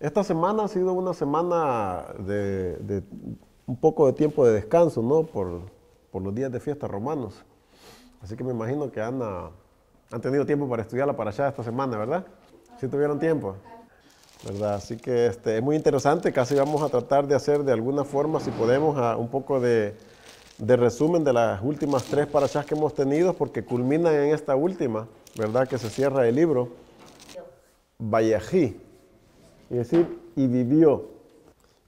Esta semana ha sido una semana de un poco de tiempo de descanso, ¿no? Por los días de fiesta romanos. Así que me imagino que han tenido tiempo para estudiar la parashá esta semana, ¿verdad? ¿Sí tuvieron tiempo? ¿Verdad? Así que es muy interesante. Casi vamos a tratar de hacer de alguna forma, si podemos, un poco de resumen de las últimas 3 parashás que hemos tenido, porque culminan en esta última, ¿verdad? Que se cierra el libro. Vayají. Y decir, y vivió.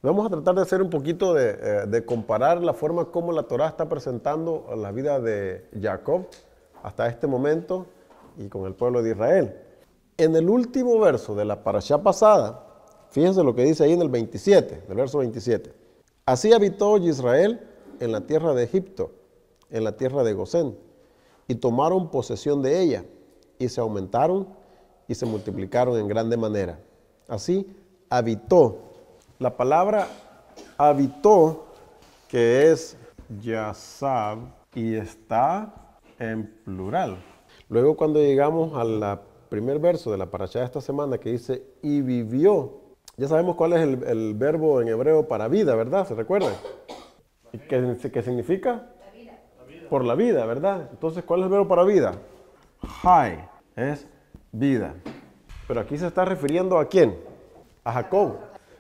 Vamos a tratar de hacer un poquito de comparar la forma como la Torá está presentando la vida de Jacob hasta este momento y con el pueblo de Israel. En el último verso de la parashá pasada, fíjense lo que dice ahí en el 27, del verso 27. Así habitó Israel en la tierra de Egipto, en la tierra de Gosén, y tomaron posesión de ella, y se aumentaron y se multiplicaron en grande manera. Así habitó. La palabra habitó, que es yasab, y está en plural. Luego cuando llegamos al primer verso de la parashá de esta semana que dice, y vivió, ya sabemos cuál es el verbo en hebreo para vida, ¿verdad? ¿Se recuerdan? ¿Qué significa? La vida. Por la vida, ¿verdad? Entonces, ¿cuál es el verbo para vida? Hay, es vida. Pero aquí se está refiriendo ¿a quién? A Jacob.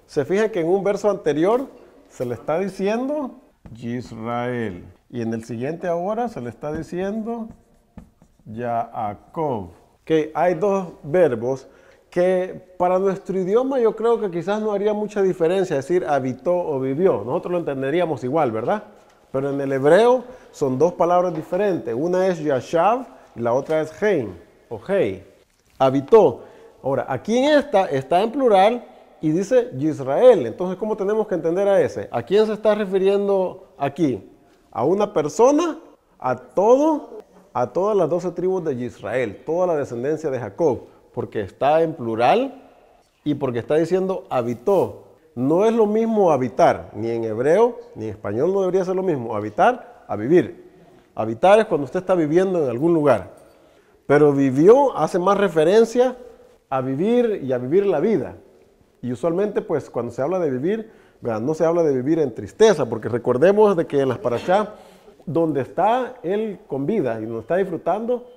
Se fijan que en un verso anterior se le está diciendo Israel. Y en el siguiente ahora se le está diciendo Jacob. Que hay 2 verbos que para nuestro idioma yo creo que quizás no haría mucha diferencia decir habitó o vivió. Nosotros lo entenderíamos igual, ¿verdad? Pero en el hebreo son 2 palabras diferentes. Una es yashav y la otra es heim o hei. Habitó. Ahora, aquí en esta está en plural y dice Israel. Entonces, ¿cómo tenemos que entender a ese? ¿A quién se está refiriendo aquí? ¿A una persona? ¿A todas las 12 tribus de Israel? Toda la descendencia de Jacob. Porque está en plural y porque está diciendo habitó. No es lo mismo habitar, ni en hebreo, ni en español no debería ser lo mismo. Habitar, a vivir. Habitar es cuando usted está viviendo en algún lugar. Pero vivió hace más referencia a vivir y a vivir la vida. Y usualmente, pues, cuando se habla de vivir, no se habla de vivir en tristeza, porque recordemos de que en las parashá, donde está él con vida y donde está disfrutando,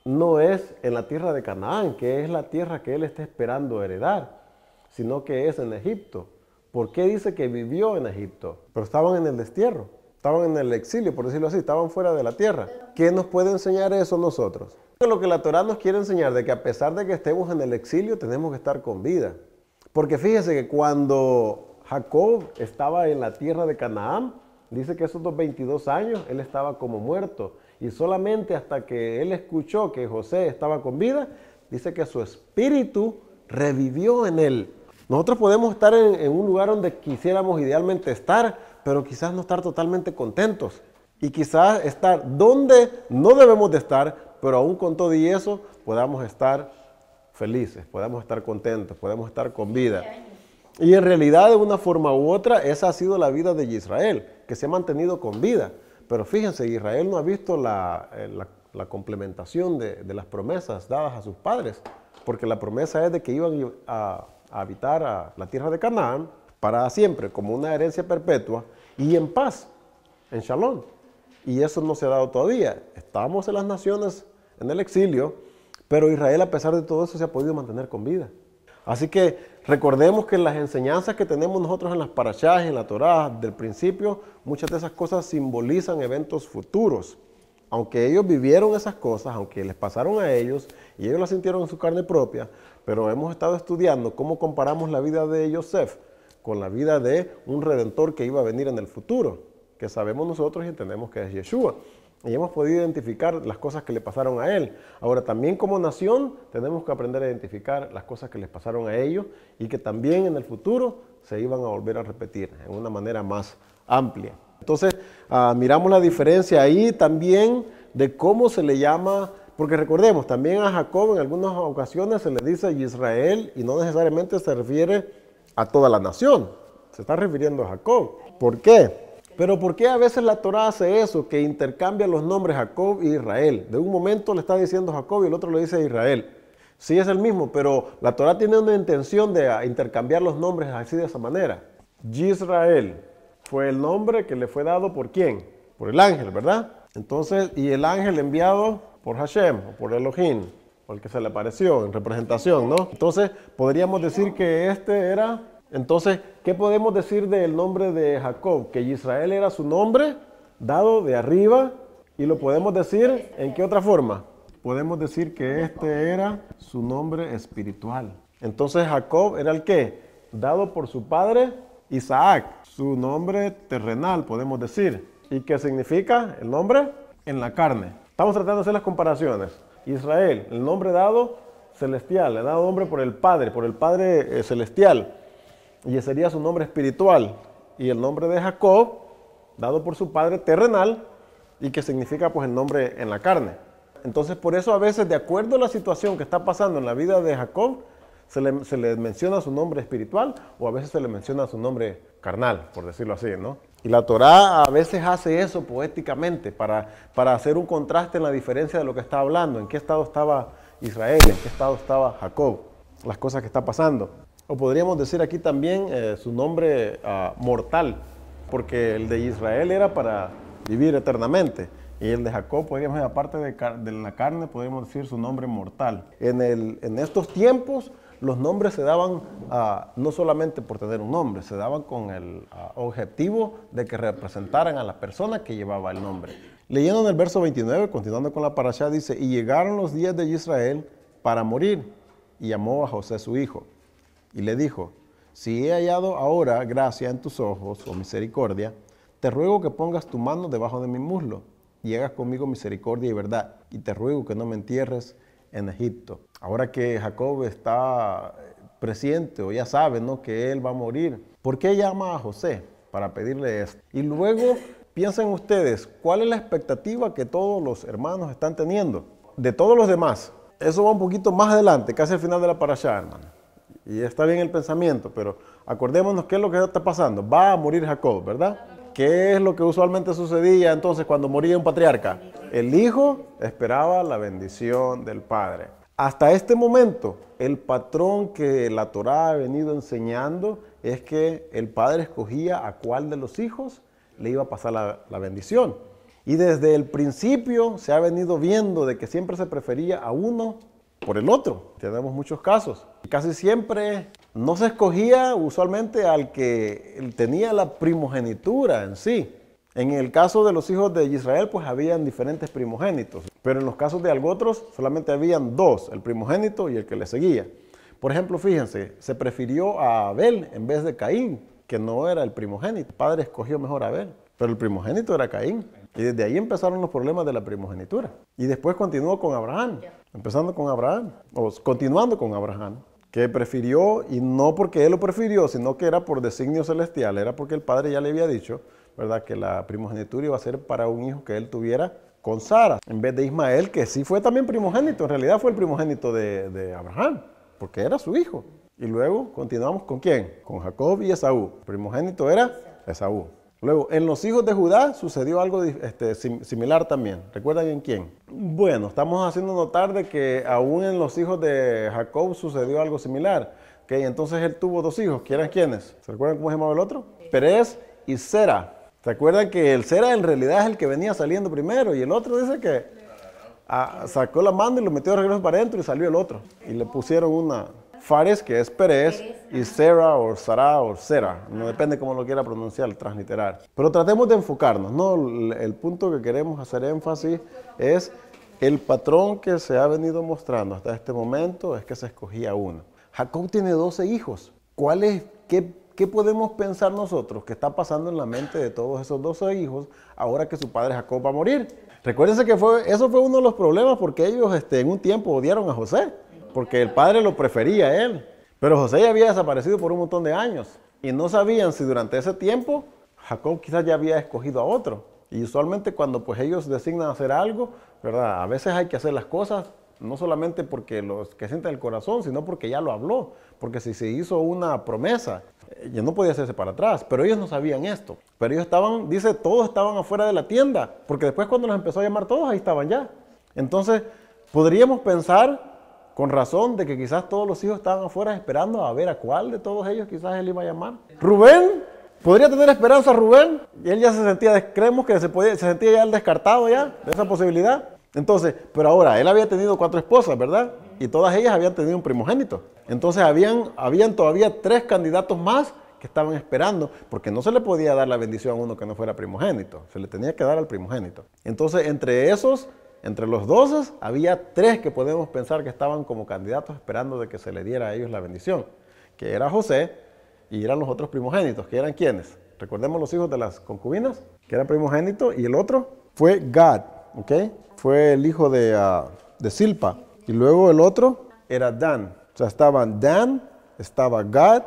no es en la tierra de Canaán, que es la tierra que él está esperando heredar, sino que es en Egipto. ¿Por qué dice que vivió en Egipto? Pero estaban en el destierro, estaban en el exilio, por decirlo así, estaban fuera de la tierra. ¿Qué nos puede enseñar eso a nosotros? Lo que la Torá nos quiere enseñar, de que a pesar de que estemos en el exilio, tenemos que estar con vida. Porque fíjese que cuando Jacob estaba en la tierra de Canaán, dice que esos 22 años él estaba como muerto. Y solamente hasta que él escuchó que José estaba con vida, dice que su espíritu revivió en él. Nosotros podemos estar en un lugar donde quisiéramos idealmente estar, pero quizás no estar totalmente contentos. Y quizás estar donde no debemos de estar, pero aún con todo y eso, podamos estar felices, podamos estar contentos, podemos estar con vida. Y en realidad, de una forma u otra, esa ha sido la vida de Israel, que se ha mantenido con vida. Pero fíjense, Israel no ha visto la complementación de las promesas dadas a sus padres, porque la promesa es de que iban a habitar a la tierra de Canaán para siempre, como una herencia perpetua, y en paz, en Shalom. Y eso no se ha dado todavía. Estamos en las naciones en el exilio, pero Israel, a pesar de todo eso, se ha podido mantener con vida. Así que recordemos que las enseñanzas que tenemos nosotros en las parashás, en la Torá, del principio, muchas de esas cosas simbolizan eventos futuros. Aunque ellos vivieron esas cosas, aunque les pasaron a ellos, y ellos las sintieron en su carne propia, pero hemos estado estudiando cómo comparamos la vida de Yosef con la vida de un redentor que iba a venir en el futuro, que sabemos nosotros y entendemos que es Yeshua. Y hemos podido identificar las cosas que le pasaron a él. Ahora, también como nación, tenemos que aprender a identificar las cosas que les pasaron a ellos y que también en el futuro se iban a volver a repetir en una manera más amplia. Entonces, miramos la diferencia ahí también de cómo se le llama, porque recordemos, también a Jacob en algunas ocasiones se le dice Israel y no necesariamente se refiere a toda la nación. Se está refiriendo a Jacob. ¿Por qué? Pero ¿por qué a veces la Torá hace eso? Que intercambia los nombres Jacob e Israel. De un momento le está diciendo Jacob y el otro le dice Israel. Sí es el mismo, pero la Torá tiene una intención de intercambiar los nombres así de esa manera. Yisrael fue el nombre que le fue dado ¿por quién? Por el ángel, ¿verdad? Entonces, y el ángel enviado por Hashem, o por Elohim, por el que se le apareció en representación, ¿no? Entonces, podríamos decir que este era... Entonces, ¿qué podemos decir del nombre de Jacob? Que Israel era su nombre dado de arriba, y lo podemos decir ¿en qué otra forma? Podemos decir que este era su nombre espiritual. Entonces, Jacob era el ¿qué? Dado por su padre Isaac, su nombre terrenal, podemos decir. ¿Y qué significa el nombre? En la carne. Estamos tratando de hacer las comparaciones. Israel, el nombre dado celestial, le dado nombre por el Padre celestial. Y ese sería su nombre espiritual. Y el nombre de Jacob, dado por su padre terrenal, y que significa pues el nombre en la carne. Entonces por eso a veces, de acuerdo a la situación que está pasando en la vida de Jacob, se le menciona su nombre espiritual, o a veces se le menciona su nombre carnal, por decirlo así, ¿no? Y la Torá a veces hace eso poéticamente para hacer un contraste en la diferencia de lo que está hablando, en qué estado estaba Israel, en qué estado estaba Jacob, las cosas que está pasando. O podríamos decir aquí también su nombre mortal, porque el de Israel era para vivir eternamente. Y el de Jacob, podríamos decir, aparte de la carne, podríamos decir su nombre mortal. En estos tiempos, los nombres se daban no solamente por tener un nombre, se daban con el objetivo de que representaran a la persona que llevaba el nombre. Leyendo en el verso 29, continuando con la parashá, dice, y llegaron los días de Israel para morir, y llamó a José su hijo. Y le dijo, si he hallado ahora gracia en tus ojos o misericordia, te ruego que pongas tu mano debajo de mi muslo y hagas conmigo misericordia y verdad. Y te ruego que no me entierres en Egipto. Ahora que Jacob está presciente o ya sabe, ¿no?, que él va a morir, ¿por qué llama a José para pedirle esto? Y luego piensen ustedes, ¿cuál es la expectativa que todos los hermanos están teniendo de todos los demás? Eso va un poquito más adelante, casi al final de la parashá, hermano. Y está bien el pensamiento, pero acordémonos qué es lo que está pasando. Va a morir Jacob, ¿verdad? ¿Qué es lo que usualmente sucedía entonces cuando moría un patriarca? El hijo esperaba la bendición del padre. Hasta este momento, el patrón que la Torá ha venido enseñando es que el padre escogía a cuál de los hijos le iba a pasar la bendición. Y desde el principio se ha venido viendo de que siempre se prefería a uno por el otro. Tenemos muchos casos. Casi siempre no se escogía usualmente al que tenía la primogenitura en sí. En el caso de los hijos de Israel, pues habían diferentes primogénitos. Pero en los casos de algunos solamente habían dos, el primogénito y el que le seguía. Por ejemplo, fíjense, se prefirió a Abel en vez de Caín, que no era el primogénito. El padre escogió mejor a Abel, pero el primogénito era Caín. Y desde ahí empezaron los problemas de la primogenitura. Y después continuó con Abraham, empezando con Abraham, o continuando con Abraham, que prefirió, y no porque él lo prefirió, sino que era por designio celestial, era porque el padre ya le había dicho, ¿verdad?, que la primogenitura iba a ser para un hijo que él tuviera con Sara, en vez de Ismael, que sí fue también primogénito, en realidad fue el primogénito de Abraham, porque era su hijo. Y luego continuamos ¿con quién? Con Jacob y Esaú. El primogénito era Esaú. Luego, en los hijos de Judá sucedió algo similar también. ¿Recuerdan en quién? Bueno, estamos haciendo notar de que aún en los hijos de Jacob sucedió algo similar. Okay, entonces él tuvo dos hijos. ¿Quién eran quiénes? ¿Se recuerdan cómo se llamaba el otro? Perez y Sera. ¿Se acuerdan que el Sera en realidad es el que venía saliendo primero? Y el otro dice que sacó la mano y lo metió de regreso para adentro y salió el otro. Y le pusieron una Fares, que es Perez, y Sera o Sará o Sera, no depende cómo lo quiera pronunciar, transliterar. Pero tratemos de enfocarnos, ¿no? El punto que queremos hacer énfasis es el patrón que se ha venido mostrando hasta este momento, es que se escogía uno. Jacob tiene 12 hijos. ¿Qué podemos pensar nosotros que está pasando en la mente de todos esos 12 hijos ahora que su padre Jacob va a morir? Recuérdense que eso fue uno de los problemas porque ellos en un tiempo odiaron a José, porque el padre lo prefería a él. Pero José ya había desaparecido por un montón de años y no sabían si durante ese tiempo Jacob quizás ya había escogido a otro. Y usualmente cuando pues ellos designan hacer algo, ¿verdad?, a veces hay que hacer las cosas no solamente porque los que sienten el corazón, sino porque ya lo habló. Porque si se hizo una promesa, ya no podía hacerse para atrás. Pero ellos no sabían esto. Pero ellos estaban, dice, todos estaban afuera de la tienda. Porque después cuando los empezó a llamar todos, ahí estaban ya. Entonces, podríamos pensar Con razón de que quizás todos los hijos estaban afuera esperando a ver a cuál de todos ellos quizás él iba a llamar. Rubén, ¿podría tener esperanza Rubén? Y él ya se sentía, creemos que se sentía ya el descartado ya de esa posibilidad. Entonces, pero ahora, él había tenido 4 esposas, ¿verdad? Y todas ellas habían tenido un primogénito. Entonces habían todavía 3 candidatos más que estaban esperando, porque no se le podía dar la bendición a uno que no fuera primogénito, se le tenía que dar al primogénito. Entonces, entre los 12, había 3 que podemos pensar que estaban como candidatos esperando de que se le diera a ellos la bendición, que era José y eran los otros primogénitos, que eran ¿quiénes? Recordemos los hijos de las concubinas, que era primogénito, y el otro fue Gad, ¿ok? Fue el hijo de Silpa, y luego el otro era Dan. O sea, estaban Dan, estaba Gad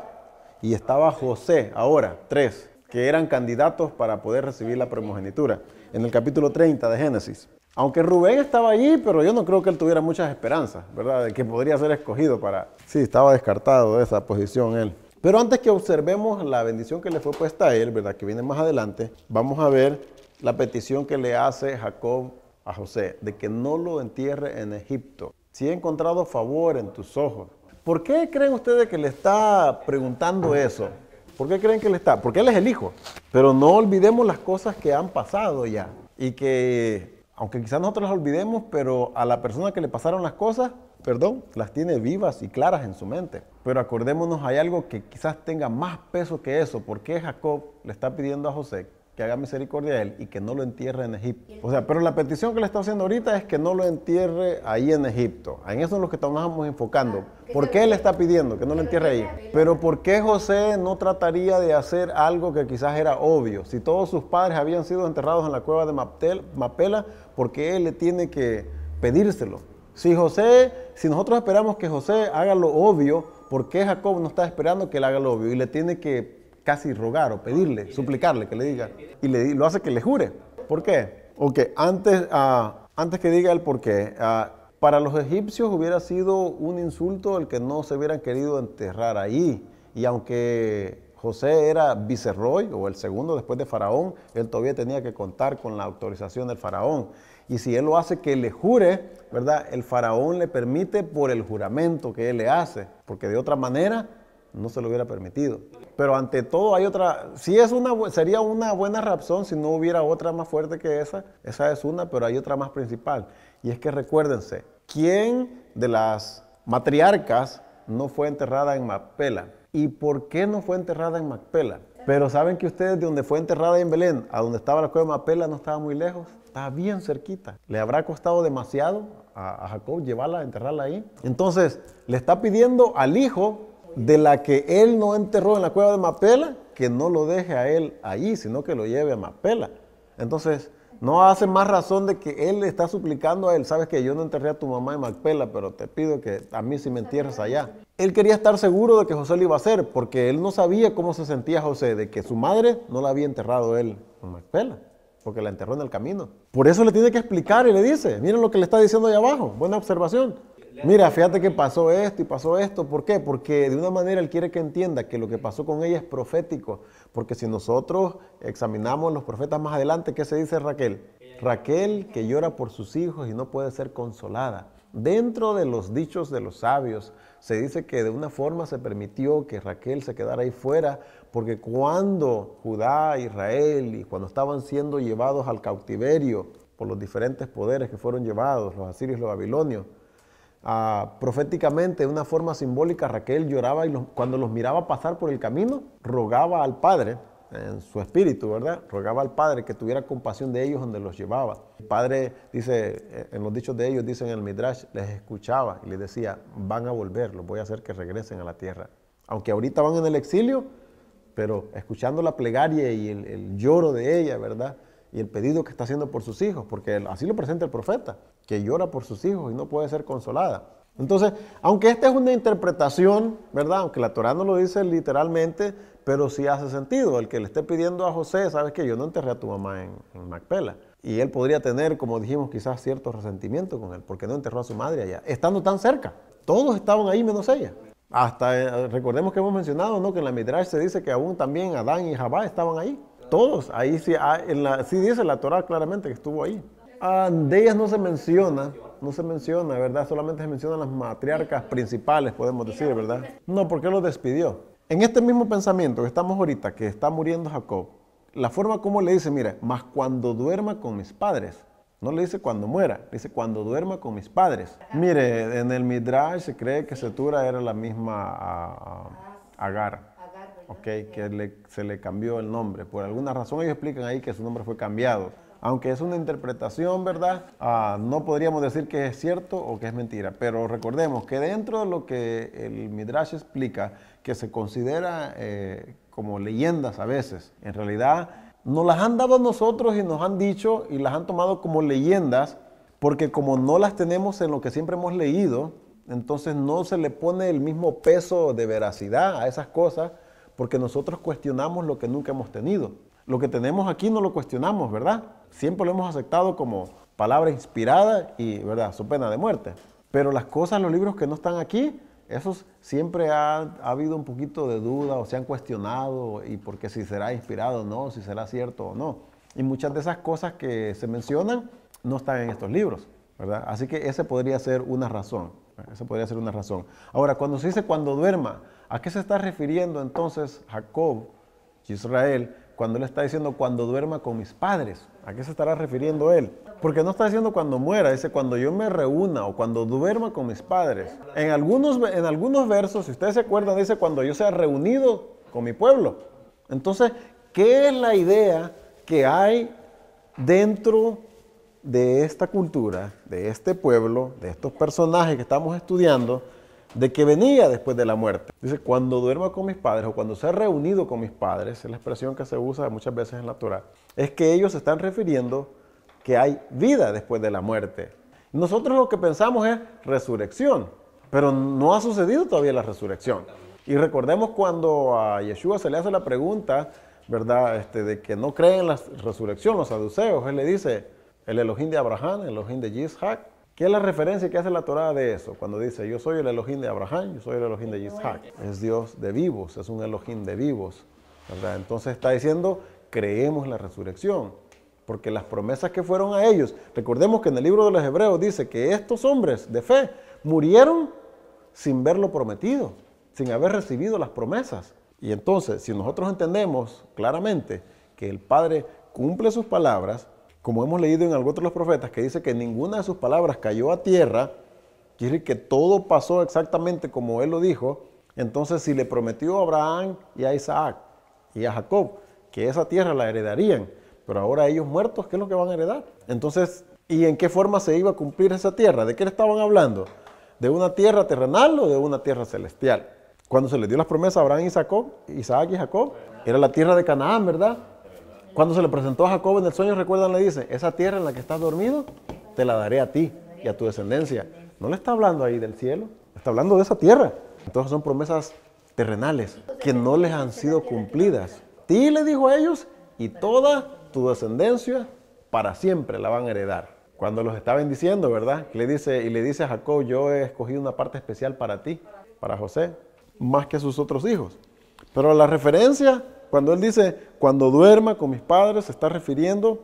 y estaba José, ahora 3, que eran candidatos para poder recibir la primogenitura, en el capítulo 30 de Génesis. Aunque Rubén estaba allí, pero yo no creo que él tuviera muchas esperanzas, ¿verdad? De que podría ser escogido para... Sí, estaba descartado de esa posición él. Pero antes que observemos la bendición que le fue puesta a él, ¿verdad? Que viene más adelante, vamos a ver la petición que le hace Jacob a José, de que no lo entierre en Egipto. Si he encontrado favor en tus ojos. ¿Por qué creen ustedes que le está preguntando eso? ¿Por qué creen que le está? Porque él es el hijo. Pero no olvidemos las cosas que han pasado ya. Y que, aunque quizás nosotros las olvidemos, pero a la persona que le pasaron las cosas, las tiene vivas y claras en su mente. Pero acordémonos, hay algo que quizás tenga más peso que eso. ¿Por qué Jacob le está pidiendo a José que haga misericordia a él y que no lo entierre en Egipto? O sea, pero la petición que le está haciendo ahorita es que no lo entierre ahí en Egipto. En eso es lo que estamos enfocando. ¿Por qué le está pidiendo que no lo entierre ahí? Pero ¿por qué José no trataría de hacer algo que quizás era obvio? Si todos sus padres habían sido enterrados en la cueva de Macpela, ¿por qué él le tiene que pedírselo? Si nosotros esperamos que José haga lo obvio, ¿por qué Jacob no está esperando que él haga lo obvio? Y le tiene que casi rogar o pedirle, suplicarle que le diga. Y lo hace que le jure. ¿Por qué? Ok, antes que diga el por qué, para los egipcios hubiera sido un insulto el que no se hubieran querido enterrar ahí. Y aunque José era vicerroy o el segundo después de Faraón, él todavía tenía que contar con la autorización del Faraón. Y si él lo hace que le jure, ¿verdad? El Faraón le permite por el juramento que él le hace, porque de otra manera no se lo hubiera permitido. Pero ante todo hay otra, sería una buena razón si no hubiera otra más fuerte que esa es una, pero hay otra más principal. Y es que recuérdense, ¿quién de las matriarcas no fue enterrada en Macpela? ¿Y por qué no fue enterrada en Macpela? Pero saben que ustedes de donde fue enterrada en Belén, a donde estaba la cueva de Macpela, no estaba muy lejos, estaba bien cerquita. ¿Le habrá costado demasiado a Jacob enterrarla ahí? Entonces, le está pidiendo al hijo de la que él no enterró en la cueva de Macpela, que no lo deje a él ahí, sino que lo lleve a Macpela. Entonces, no hace más razón de que él le está suplicando a él, sabes que yo no enterré a tu mamá en Macpela, pero te pido que a mí sí me entierres allá. Él quería estar seguro de que José lo iba a hacer, porque él no sabía cómo se sentía José, de que su madre no la había enterrado él en Macpela, porque la enterró en el camino. Por eso le tiene que explicar y le dice, miren lo que le está diciendo ahí abajo, buena observación. Mira, fíjate que pasó esto y pasó esto. ¿Por qué? Porque de una manera él quiere que entienda que lo que pasó con ella es profético. Porque si nosotros examinamos los profetas más adelante, ¿qué se dice Raquel? Raquel que llora por sus hijos y no puede ser consolada. Dentro de los dichos de los sabios se dice que de una forma se permitió que Raquel se quedara ahí fuera, porque cuando Judá, Israel y cuando estaban siendo llevados al cautiverio por los diferentes poderes que fueron llevados, los asirios y los babilonios, proféticamente, de una forma simbólica, Raquel lloraba y cuando los miraba pasar por el camino, rogaba al Padre, en su espíritu, ¿verdad? Rogaba al Padre que tuviera compasión de ellos donde los llevaba. El Padre, dice, en los dichos de ellos, dice en el Midrash, les escuchaba y les decía, van a volver, los voy a hacer que regresen a la tierra. Aunque ahorita van en el exilio, pero escuchando la plegaria y el lloro de ella, ¿verdad? Y el pedido que está haciendo por sus hijos, porque así lo presenta el profeta, que llora por sus hijos y no puede ser consolada. Entonces, aunque esta es una interpretación, ¿verdad? Aunque la Torá no lo dice literalmente, pero sí hace sentido. El que le esté pidiendo a José, sabes que yo no enterré a tu mamá en Macpela. Y él podría tener, como dijimos, quizás cierto resentimiento con él, porque no enterró a su madre allá, estando tan cerca. Todos estaban ahí menos ella. Hasta, recordemos que hemos mencionado, ¿no? Que en la Midrash se dice que aún también Adán y Jabá estaban ahí. Todos, ahí sí, sí dice la Torá claramente que estuvo ahí. De ellas no se menciona, ¿verdad? Solamente se mencionan las matriarcas principales, podemos decir, ¿verdad? No, porque los despidió. En este mismo pensamiento que estamos ahorita, que está muriendo Jacob, la forma como le dice, mira, mas cuando duerma con mis padres. No le dice cuando muera, le dice cuando duerma con mis padres. Mire, en el Midrash se cree que Setura era la misma Agar, ¿ok? Que se le cambió el nombre. Por alguna razón ellos explican ahí que su nombre fue cambiado. Aunque es una interpretación, ¿verdad? No podríamos decir que es cierto o que es mentira. Pero recordemos que dentro de lo que el Midrash explica, que se considera como leyendas a veces, en realidad nos las han dado a nosotros y nos han dicho y las han tomado como leyendas, porque como no las tenemos en lo que siempre hemos leído, entonces no se le pone el mismo peso de veracidad a esas cosas, porque nosotros cuestionamos lo que nunca hemos tenido. Lo que tenemos aquí no lo cuestionamos, ¿verdad? Siempre lo hemos aceptado como palabra inspirada y, ¿verdad?, su pena de muerte. Pero las cosas, los libros que no están aquí, esos siempre ha habido un poquito de duda o se han cuestionado y porque si será inspirado o no, si será cierto o no. Y muchas de esas cosas que se mencionan no están en estos libros, ¿verdad? Así que ese podría ser una razón. Esa podría ser una razón. Ahora, cuando se dice cuando duerma, ¿a qué se está refiriendo entonces Jacob, Israel, cuando él está diciendo cuando duerma con mis padres? ¿A qué se estará refiriendo él? Porque no está diciendo cuando muera, dice cuando yo me reúna o cuando duerma con mis padres. En algunos versos, si ustedes se acuerdan, dice cuando yo sea reunido con mi pueblo. Entonces, ¿qué es la idea que hay dentro de esta cultura, de este pueblo, de estos personajes que estamos estudiando, de que venía después de la muerte? Dice, cuando duerma con mis padres o cuando sea reunido con mis padres, es la expresión que se usa muchas veces en la Torah, es que ellos se están refiriendo que hay vida después de la muerte. Nosotros lo que pensamos es resurrección, pero no ha sucedido todavía la resurrección. Y recordemos cuando a Yeshua se le hace la pregunta, ¿verdad?, de que no creen en la resurrección, los saduceos. Él le dice, el Elohim de Abraham, el Elohim de Yitzhak. ¿Qué es la referencia que hace la Torah de eso? Cuando dice, yo soy el Elohim de Abraham, yo soy el Elohim de Yitzhak. Es Dios de vivos, es un Elohim de vivos, ¿verdad? Entonces está diciendo, creemos en la resurrección, porque las promesas que fueron a ellos, recordemos que en el libro de los Hebreos dice que estos hombres de fe murieron sin verlo prometido, sin haber recibido las promesas. Y entonces, si nosotros entendemos claramente que el Padre cumple sus palabras, como hemos leído en algunos de los profetas, que dice que ninguna de sus palabras cayó a tierra, quiere decir que todo pasó exactamente como Él lo dijo. Entonces, si le prometió a Abraham y a Isaac y a Jacob que esa tierra la heredarían, pero ahora ellos muertos, ¿qué es lo que van a heredar? Entonces, ¿y en qué forma se iba a cumplir esa tierra? ¿De qué le estaban hablando? ¿De una tierra terrenal o de una tierra celestial? Cuando se les dio las promesas a Abraham y Isaac y Jacob, era la tierra de Canaán, ¿verdad? Cuando se le presentó a Jacob en el sueño, recuerdan, le dice, esa tierra en la que estás dormido, te la daré a ti y a tu descendencia. No le está hablando ahí del cielo, está hablando de esa tierra. Entonces son promesas terrenales que no les han sido cumplidas. Ti le dijo a ellos y toda tu descendencia para siempre la van a heredar. Cuando los está bendiciendo, ¿verdad? Le dice a Jacob, yo he escogido una parte especial para ti, para José, más que sus otros hijos. Pero la referencia, cuando él dice, cuando duerma con mis padres, se está refiriendo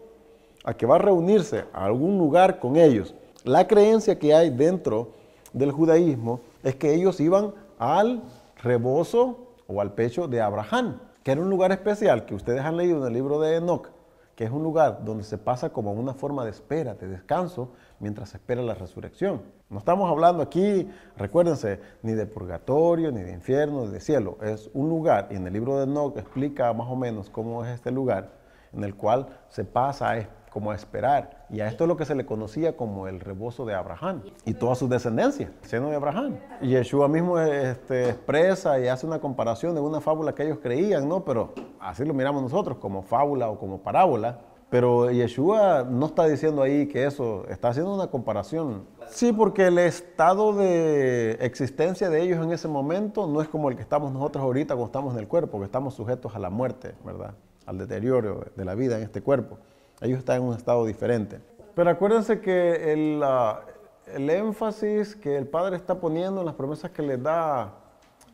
a que va a reunirse a algún lugar con ellos. La creencia que hay dentro del judaísmo es que ellos iban al rebozo o al pecho de Abraham, que era un lugar especial que ustedes han leído en el libro de Enoch, que es un lugar donde se pasa como una forma de espera, de descanso, mientras se espera la resurrección. No estamos hablando aquí, recuérdense, ni de purgatorio, ni de infierno, ni de cielo. Es un lugar, y en el libro de Enoch explica más o menos cómo es este lugar, en el cual se pasa como a esperar. Y a esto es lo que se le conocía como el rebozo de Abraham y toda su descendencia, el seno de Abraham. Y Yeshua mismo expresa y hace una comparación de una fábula que ellos creían, ¿no? Pero así lo miramos nosotros, como fábula o como parábola. Pero Yeshua no está diciendo ahí que eso, está haciendo una comparación. Sí, porque el estado de existencia de ellos en ese momento no es como el que estamos nosotros ahorita cuando estamos en el cuerpo, que estamos sujetos a la muerte, ¿verdad? Al deterioro de la vida en este cuerpo. Ellos están en un estado diferente. Pero acuérdense que el énfasis que el Padre está poniendo en las promesas que le da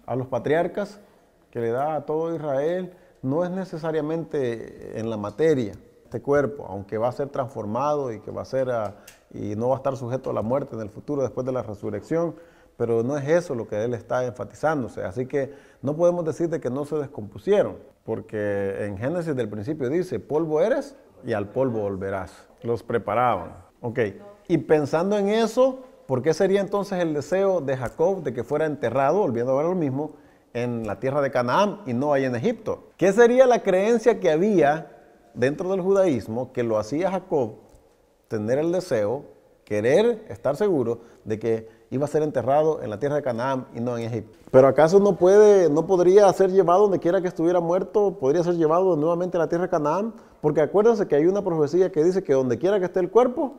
a los patriarcas, que le da a todo Israel, no es necesariamente en la materia. este cuerpo, aunque va a ser transformado y que va a ser, y no va a estar sujeto a la muerte en el futuro después de la resurrección, pero no es eso lo que él está enfatizándose. Así que no podemos decir de que no se descompusieron, porque en Génesis del principio dice, polvo eres y al polvo volverás. Los preparaban. Ok, y pensando en eso, ¿por qué sería entonces el deseo de Jacob de que fuera enterrado, volviendo a ver lo mismo, en la tierra de Canaán y no ahí en Egipto? ¿Qué sería la creencia que había dentro del judaísmo que lo hacía Jacob tener el deseo, querer estar seguro de que iba a ser enterrado en la tierra de Canaán y no en Egipto? Pero ¿acaso no podría ser llevado donde quiera que estuviera muerto? ¿Podría ser llevado nuevamente a la tierra de Canaán? Porque acuérdense que hay una profecía que dice que donde quiera que esté el cuerpo,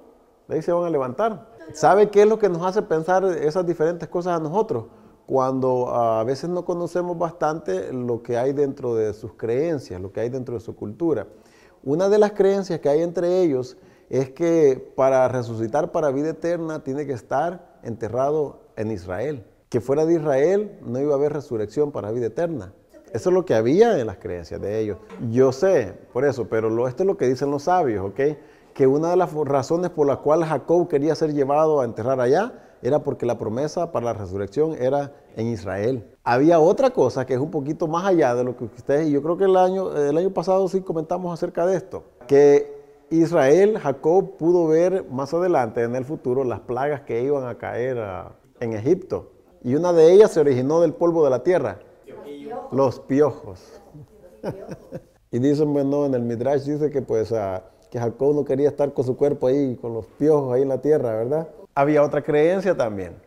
de ahí se van a levantar. ¿Sabe qué es lo que nos hace pensar esas diferentes cosas a nosotros? Cuando a veces no conocemos bastante lo que hay dentro de sus creencias, lo que hay dentro de su cultura. Una de las creencias que hay entre ellos es que para resucitar para vida eterna tiene que estar enterrado en Israel. Que fuera de Israel no iba a haber resurrección para vida eterna. Eso es lo que había en las creencias de ellos. Yo sé, por eso, pero esto es lo que dicen los sabios, ¿ok? Que una de las razones por las cuales Jacob quería ser llevado a enterrar allá era porque la promesa para la resurrección era en Israel. Había otra cosa que es un poquito más allá de lo que ustedes, y yo creo que el año pasado sí comentamos acerca de esto, que Israel, Jacob pudo ver más adelante en el futuro las plagas que iban a caer en Egipto. Y una de ellas se originó del polvo de la tierra, los piojos. Y dicen, bueno, en el Midrash dice que pues que Jacob no quería estar con su cuerpo ahí, con los piojos ahí en la tierra, ¿verdad? Había otra creencia también.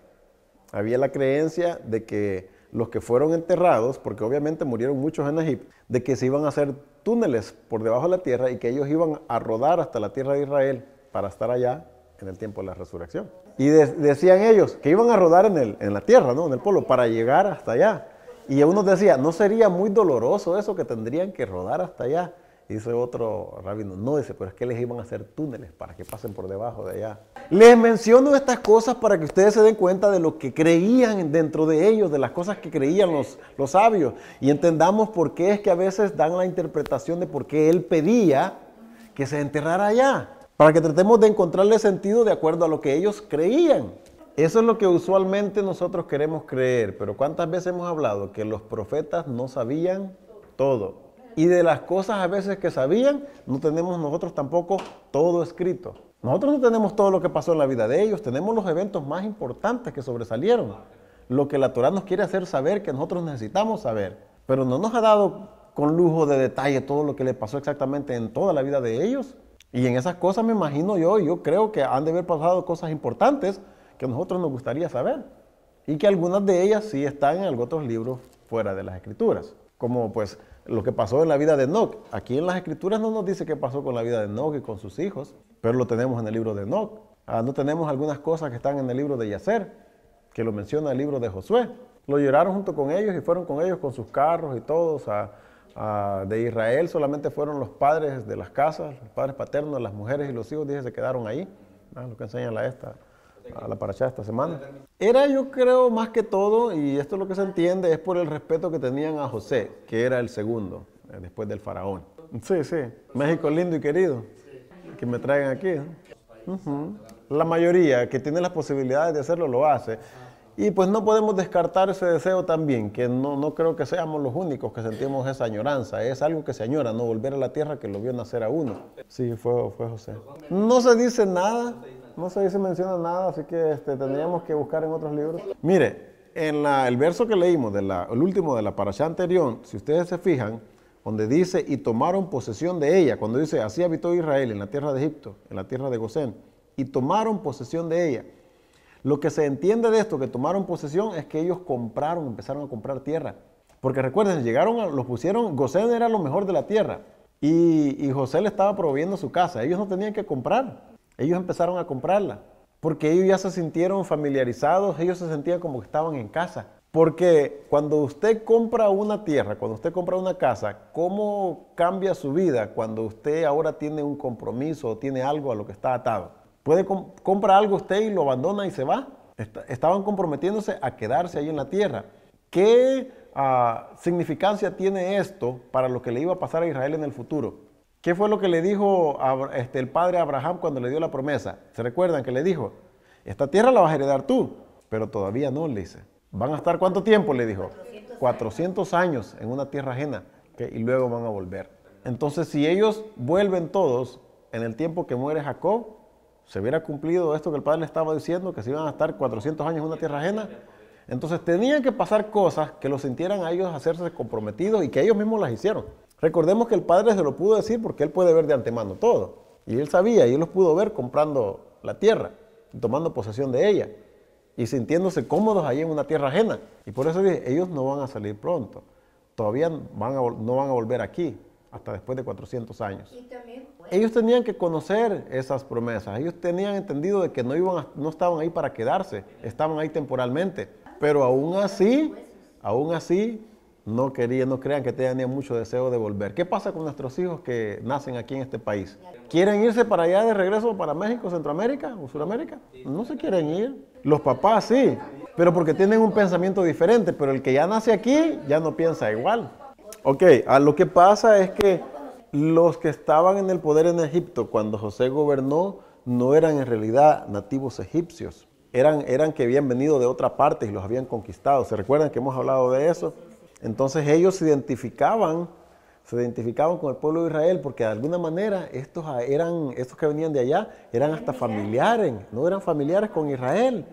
Había la creencia de que los que fueron enterrados, porque obviamente murieron muchos en Egipto, de que se iban a hacer túneles por debajo de la tierra y que ellos iban a rodar hasta la tierra de Israel para estar allá en el tiempo de la resurrección. Y decían ellos que iban a rodar en la tierra, ¿no? En el polvo, para llegar hasta allá. Y uno decía, ¿no sería muy doloroso eso que tendrían que rodar hasta allá? Y dice otro rabino, no, dice, pero es que les iban a hacer túneles para que pasen por debajo de allá. Les menciono estas cosas para que ustedes se den cuenta de lo que creían dentro de ellos, de las cosas que creían los sabios. Y entendamos por qué es que a veces dan la interpretación de por qué él pedía que se enterrara allá. Para que tratemos de encontrarle sentido de acuerdo a lo que ellos creían. Eso es lo que usualmente nosotros queremos creer. Pero ¿cuántas veces hemos hablado que los profetas no sabían todo? Y de las cosas a veces que sabían, no tenemos nosotros tampoco todo escrito. Nosotros no tenemos todo lo que pasó en la vida de ellos, tenemos los eventos más importantes que sobresalieron. Lo que la Torá nos quiere hacer saber, que nosotros necesitamos saber. Pero no nos ha dado con lujo de detalle todo lo que le pasó exactamente en toda la vida de ellos. Y en esas cosas me imagino yo creo que han de haber pasado cosas importantes que a nosotros nos gustaría saber. Y que algunas de ellas sí están en algunos otros libros fuera de las Escrituras. Como pues lo que pasó en la vida de Enoc. Aquí en las Escrituras no nos dice qué pasó con la vida de Enoc y con sus hijos, pero lo tenemos en el libro de Enoc. No tenemos algunas cosas que están en el libro de Yacer, que lo menciona el libro de Josué. Lo llevaron junto con ellos y fueron con ellos con sus carros y todos. De Israel solamente fueron los padres de las casas, los padres paternos, las mujeres y los hijos, se quedaron ahí. Lo que enseña la parashá esta semana. Era, yo creo, más que todo, y esto es lo que se entiende, es por el respeto que tenían a José, que era el segundo, después del faraón. Sí, sí, México lindo y querido, que me traigan aquí. La mayoría que tiene las posibilidades de hacerlo, lo hace. Y pues no podemos descartar ese deseo también, que no creo que seamos los únicos que sentimos esa añoranza. Es algo que se añora, no volver a la tierra que lo vio nacer a uno. Sí, fue José. No se dice nada. No se menciona nada, así que tendríamos que buscar en otros libros. Mire, en el verso que leímos, el último de la parashá anterior, si ustedes se fijan, donde dice, y tomaron posesión de ella, cuando dice, así habitó Israel en la tierra de Egipto, en la tierra de Gosén, y tomaron posesión de ella. Lo que se entiende de esto, que tomaron posesión, es que ellos empezaron a comprar tierra. Porque recuerden, los pusieron, Gosén era lo mejor de la tierra, y José le estaba proveyendo su casa, ellos no tenían que comprar. Ellos empezaron a comprarla, porque ellos ya se sintieron familiarizados, ellos se sentían como que estaban en casa. Porque cuando usted compra una tierra, cuando usted compra una casa, ¿cómo cambia su vida cuando usted ahora tiene un compromiso o tiene algo a lo que está atado? Puede comprar algo usted y lo abandona y se va. Estaban comprometiéndose a quedarse ahí en la tierra. ¿Qué significancia tiene esto para lo que le iba a pasar a Israel en el futuro? ¿Qué fue lo que le dijo el padre Abraham cuando le dio la promesa? ¿Se recuerdan que le dijo? Esta tierra la vas a heredar tú, pero todavía no, le dice. ¿Van a estar cuánto tiempo? Le dijo. 400 años en una tierra ajena, y luego van a volver. Entonces, si ellos vuelven todos en el tiempo que muere Jacob, se hubiera cumplido esto que el padre le estaba diciendo, que se iban a estar 400 años en una tierra ajena. Entonces, tenían que pasar cosas que los sintieran a ellos hacerse comprometidos y que ellos mismos las hicieron. Recordemos que el padre se lo pudo decir porque él puede ver de antemano todo. Y él sabía, y él los pudo ver comprando la tierra y tomando posesión de ella y sintiéndose cómodos ahí en una tierra ajena. Y por eso dije, ellos no van a salir pronto. Todavía no van a volver aquí hasta después de 400 años. Ellos tenían que conocer esas promesas. Ellos tenían entendido de que no estaban ahí para quedarse, estaban ahí temporalmente. Pero aún así, no crean que tenían mucho deseo de volver. ¿Qué pasa con nuestros hijos que nacen aquí en este país? ¿Quieren irse para allá de regreso para México, Centroamérica o Sudamérica? No se quieren ir. Los papás sí, pero porque tienen un pensamiento diferente, pero el que ya nace aquí ya no piensa igual. Ok, lo que pasa es que los que estaban en el poder en Egipto cuando José gobernó no eran en realidad nativos egipcios. Eran que habían venido de otra parte y los habían conquistado. ¿Se recuerdan que hemos hablado de eso? Entonces ellos se identificaban con el pueblo de Israel porque de alguna manera estos que venían de allá eran hasta familiares, no eran familiares con Israel.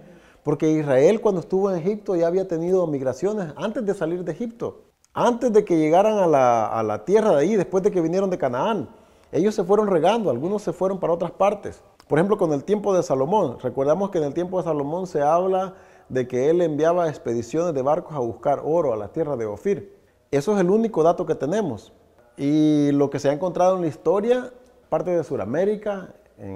Porque Israel cuando estuvo en Egipto ya había tenido migraciones antes de salir de Egipto. Antes de que llegaran a la tierra de ahí, después de que vinieron de Canaán. Ellos se fueron regando, algunos se fueron para otras partes. Por ejemplo, con el tiempo de Salomón. Recordamos que en el tiempo de Salomón se habla de que él enviaba expediciones de barcos a buscar oro a la tierra de Ofir. Eso es el único dato que tenemos. Y lo que se ha encontrado en la historia, parte de Sudamérica,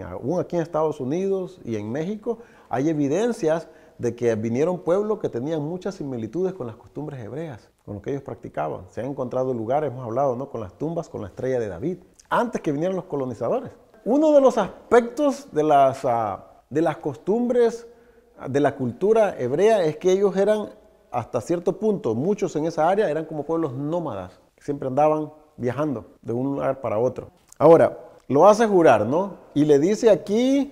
aún aquí en Estados Unidos y en México, hay evidencias de que vinieron pueblos que tenían muchas similitudes con las costumbres hebreas, con lo que ellos practicaban. Se han encontrado lugares, hemos hablado, ¿no?, con las tumbas, con la estrella de David, antes que vinieran los colonizadores. Uno de los aspectos de las costumbres de la cultura hebrea es que ellos eran, hasta cierto punto, muchos en esa área eran como pueblos nómadas, que siempre andaban viajando de un lugar para otro. Ahora, lo hace jurar, ¿no? Y le dice aquí,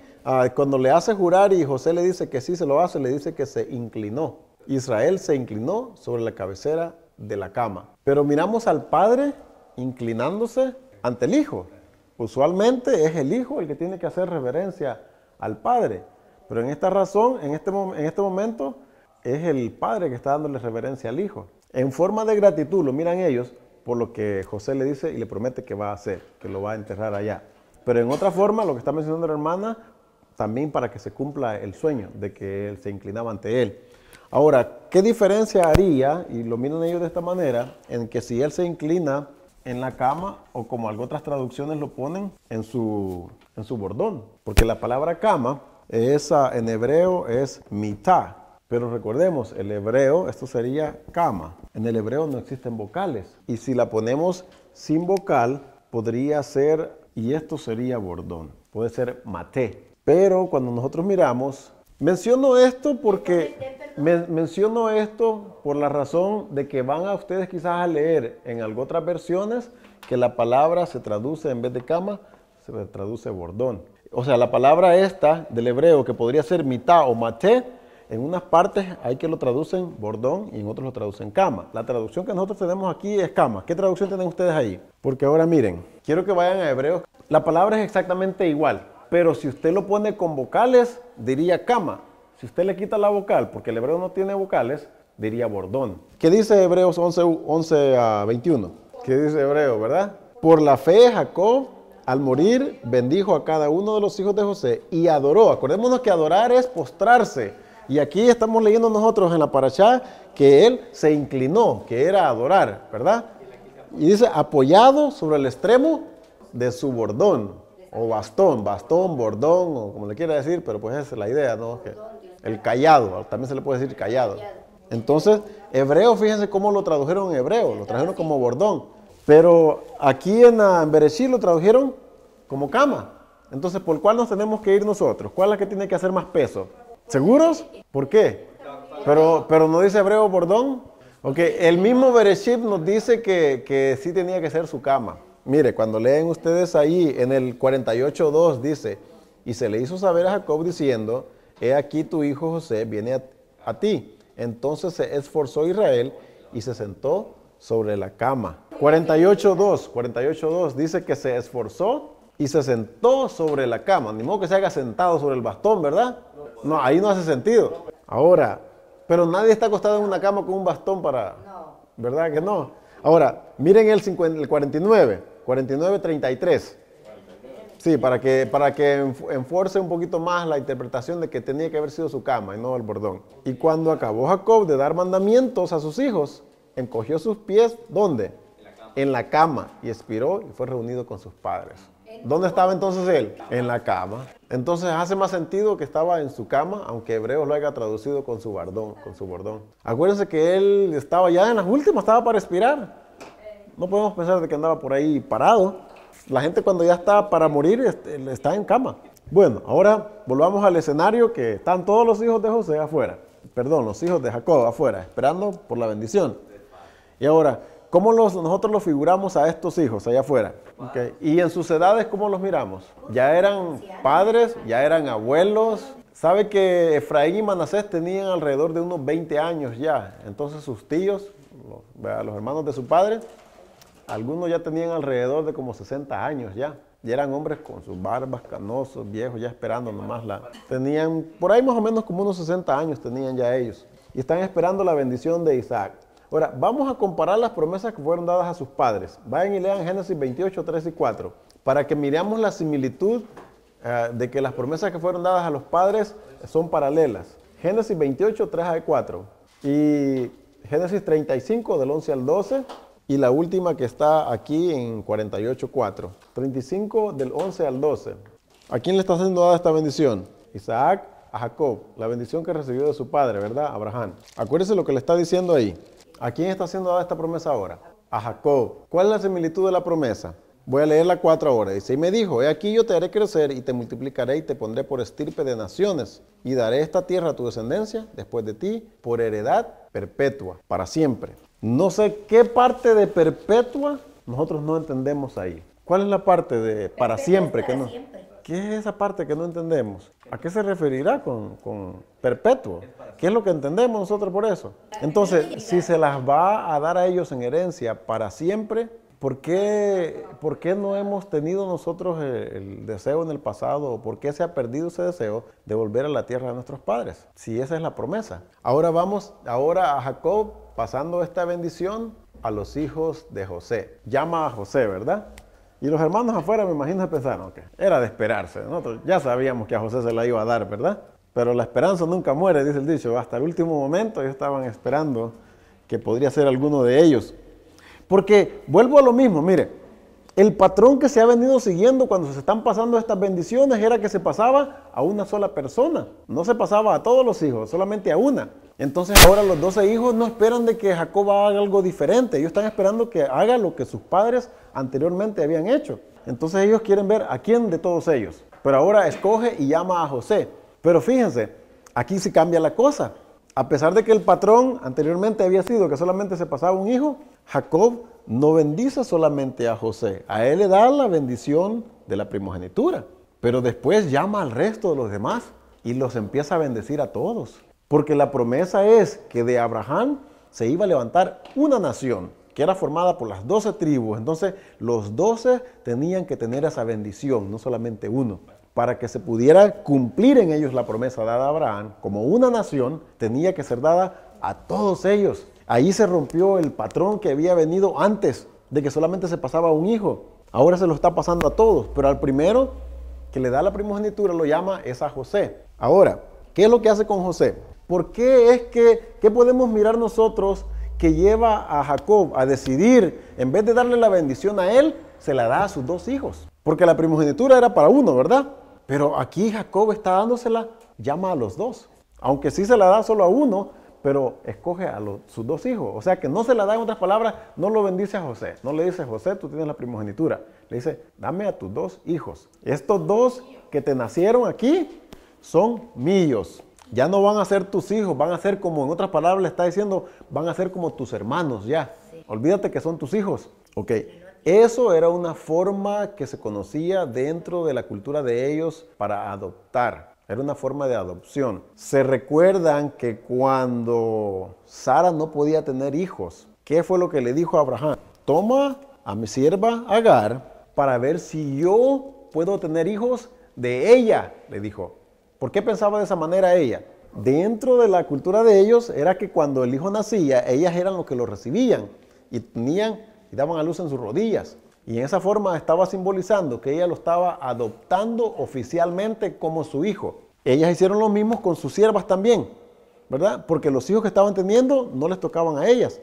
cuando le hace jurar y José le dice que sí se lo hace, le dice que se inclinó. Israel se inclinó sobre la cabecera de la cama. Pero miramos al padre inclinándose ante el hijo. Usualmente es el hijo el que tiene que hacer reverencia al padre. Pero en esta razón, en este momento, es el padre que está dándole reverencia al hijo. En forma de gratitud, lo miran ellos, por lo que José le dice y le promete que va a hacer, que lo va a enterrar allá. Pero en otra forma, lo que está mencionando la hermana, también para que se cumpla el sueño de que él se inclinaba ante él. Ahora, ¿qué diferencia haría, y lo miran ellos de esta manera, en que si él se inclina en la cama, o como algunas traducciones lo ponen, en su bordón? Porque la palabra cama, en hebreo es mitá. Pero recordemos, el hebreo, esto sería cama. En el hebreo no existen vocales. Y si la ponemos sin vocal, podría ser, y esto sería bordón. Puede ser maté. Pero cuando nosotros miramos, menciono esto por la razón de que van a ustedes quizás a leer en otras versiones que la palabra se traduce en vez de cama, se traduce bordón. O sea, la palabra esta del hebreo que podría ser mitá o maté, en unas partes hay que lo traducen bordón y en otros lo traducen cama. La traducción que nosotros tenemos aquí es cama. ¿Qué traducción tienen ustedes ahí? Porque ahora miren, quiero que vayan a Hebreos. La palabra es exactamente igual, pero si usted lo pone con vocales, diría cama. Si usted le quita la vocal, porque el hebreo no tiene vocales, diría bordón. ¿Qué dice Hebreos 11 a 21? ¿Qué dice Hebreo, verdad? Por la fe, Jacob, al morir, bendijo a cada uno de los hijos de José y adoró. Acordémonos que adorar es postrarse. Y aquí estamos leyendo nosotros en la parashá que él se inclinó, que era adorar, ¿verdad? Y dice, apoyado sobre el extremo de su bordón, o bastón, bordón, o como le quiera decir, pero pues esa es la idea, ¿no? Que el callado, también se le puede decir callado. Entonces, hebreo, fíjense cómo lo tradujeron en hebreo, lo tradujeron como bordón. Pero aquí en Bereshit lo tradujeron como cama. Entonces, ¿por cuál nos tenemos que ir nosotros? ¿Cuál es la que tiene que hacer más peso? ¿Seguros? ¿Por qué? Pero no dice hebreo bordón. Ok, el mismo Bereshit nos dice que sí tenía que ser su cama. Mire, cuando leen ustedes ahí en el 48:2 dice, y se le hizo saber a Jacob diciendo, he aquí tu hijo José viene a ti. Entonces se esforzó Israel y se sentó sobre la cama. 48:2 dice que se esforzó y se sentó sobre la cama. Ni modo que se haya sentado sobre el bastón, ¿verdad? No, ahí no hace sentido. Ahora, pero nadie está acostado en una cama con un bastón para... ¿Verdad que no? Ahora, miren el 49:33. Sí, para que enforce un poquito más la interpretación de que tenía que haber sido su cama y no el bordón. Y cuando acabó Jacob de dar mandamientos a sus hijos, encogió sus pies, ¿dónde? En la cama, y expiró y fue reunido con sus padres. ¿Dónde estaba entonces él? En la cama. Entonces hace más sentido que estaba en su cama, aunque Hebreos lo haya traducido con su bordón. Acuérdense que él estaba ya en las últimas, estaba para expirar. No podemos pensar de que andaba por ahí parado. La gente cuando ya está para morir está en cama. Bueno, ahora volvamos al escenario que están todos los hijos de José afuera. Perdón, los hijos de Jacob afuera, esperando por la bendición. Y ahora, ¿cómo nosotros los figuramos a estos hijos allá afuera? Okay. Y en sus edades, ¿cómo los miramos? Ya eran padres, ya eran abuelos. ¿Sabe que Efraín y Manasés tenían alrededor de unos 20 años ya? Entonces sus tíos, los hermanos de su padre, algunos ya tenían alrededor de como 60 años ya. Ya eran hombres con sus barbas, canosos, viejos, ya esperando nomás tenían, por ahí más o menos como unos 60 años tenían ya ellos. Y están esperando la bendición de Isaac. Ahora, vamos a comparar las promesas que fueron dadas a sus padres. Vayan y lean Génesis 28, 3 y 4, para que miremos la similitud de que las promesas que fueron dadas a los padres son paralelas. Génesis 28, 3 a 4 y Génesis 35, del 11 al 12, y la última que está aquí en 48, 4. 35 del 11 al 12. ¿A quién le está siendo dada esta bendición? Isaac a Jacob, la bendición que recibió de su padre, ¿verdad? Abraham. Acuérdense lo que le está diciendo ahí. ¿A quién está siendo dada esta promesa ahora? A Jacob. ¿Cuál es la similitud de la promesa? Voy a leer la 4 ahora. Dice, y me dijo, he aquí yo te haré crecer y te multiplicaré y te pondré por estirpe de naciones y daré esta tierra a tu descendencia después de ti por heredad perpetua, para siempre. No sé qué parte de perpetua nosotros no entendemos ahí. ¿Cuál es la parte de para siempre? Que no, ¿qué es esa parte que no entendemos? ¿A qué se referirá con perpetuo? ¿Qué es lo que entendemos nosotros por eso? Entonces, si se las va a dar a ellos en herencia para siempre, ¿por qué no hemos tenido nosotros el deseo en el pasado? ¿O por qué se ha perdido ese deseo de volver a la tierra de nuestros padres? Si esa es la promesa. Ahora vamos a Jacob, pasando esta bendición a los hijos de José. Llama a José, ¿verdad? Y los hermanos afuera, me imagino, pensaron que era de esperarse. Nosotros ya sabíamos que a José se la iba a dar, ¿verdad? Pero la esperanza nunca muere, dice el dicho. Hasta el último momento ellos estaban esperando que podría ser alguno de ellos. Porque vuelvo a lo mismo, mire, el patrón que se ha venido siguiendo cuando se están pasando estas bendiciones era que se pasaba a una sola persona. No se pasaba a todos los hijos, solamente a una. Entonces ahora los 12 hijos no esperan de que Jacob haga algo diferente. Ellos están esperando que haga lo que sus padres anteriormente habían hecho. Entonces ellos quieren ver a quién de todos ellos. Pero ahora escoge y llama a José. Pero fíjense, aquí sí cambia la cosa. A pesar de que el patrón anteriormente había sido que solamente se pasaba un hijo, Jacob no bendice solamente a José. A él le da la bendición de la primogenitura. Pero después llama al resto de los demás y los empieza a bendecir a todos. Porque la promesa es que de Abraham se iba a levantar una nación que era formada por las 12 tribus. Entonces los 12 tenían que tener esa bendición, no solamente uno. Para que se pudiera cumplir en ellos la promesa dada a Abraham, como una nación, tenía que ser dada a todos ellos. Ahí se rompió el patrón que había venido antes, de que solamente se pasaba a un hijo. Ahora se lo está pasando a todos, pero al primero que le da la primogenitura lo llama es a José. Ahora, ¿qué es lo que hace con José? ¿Por qué qué podemos mirar nosotros que lleva a Jacob a decidir, en vez de darle la bendición a él, se la da a sus 2 hijos? Porque la primogenitura era para uno, ¿verdad? Pero aquí Jacob está dándosela, llama a los 2. Aunque sí se la da solo a uno, pero escoge a sus 2 hijos. O sea que no se la da, en otras palabras, no lo bendice a José. No le dice, José, tú tienes la primogenitura. Le dice, dame a tus 2 hijos. Estos 2 que te nacieron aquí son míos. Ya no van a ser tus hijos, van a ser como, en otras palabras le está diciendo, van a ser como tus hermanos ya. Sí. Olvídate que son tus hijos. Ok. Eso era una forma que se conocía dentro de la cultura de ellos para adoptar. Era una forma de adopción. Se recuerdan que cuando Sara no podía tener hijos, ¿qué fue lo que le dijo a Abraham? Toma a mi sierva Agar para ver si yo puedo tener hijos de ella, le dijo. ¿Por qué pensaba de esa manera ella? Dentro de la cultura de ellos era que cuando el hijo nacía, ellas eran los que lo recibían y daban a luz en sus rodillas. Y en esa forma estaba simbolizando que ella lo estaba adoptando oficialmente como su hijo. Ellas hicieron lo mismo con sus siervas también, ¿verdad? Porque los hijos que estaban teniendo no les tocaban a ellas.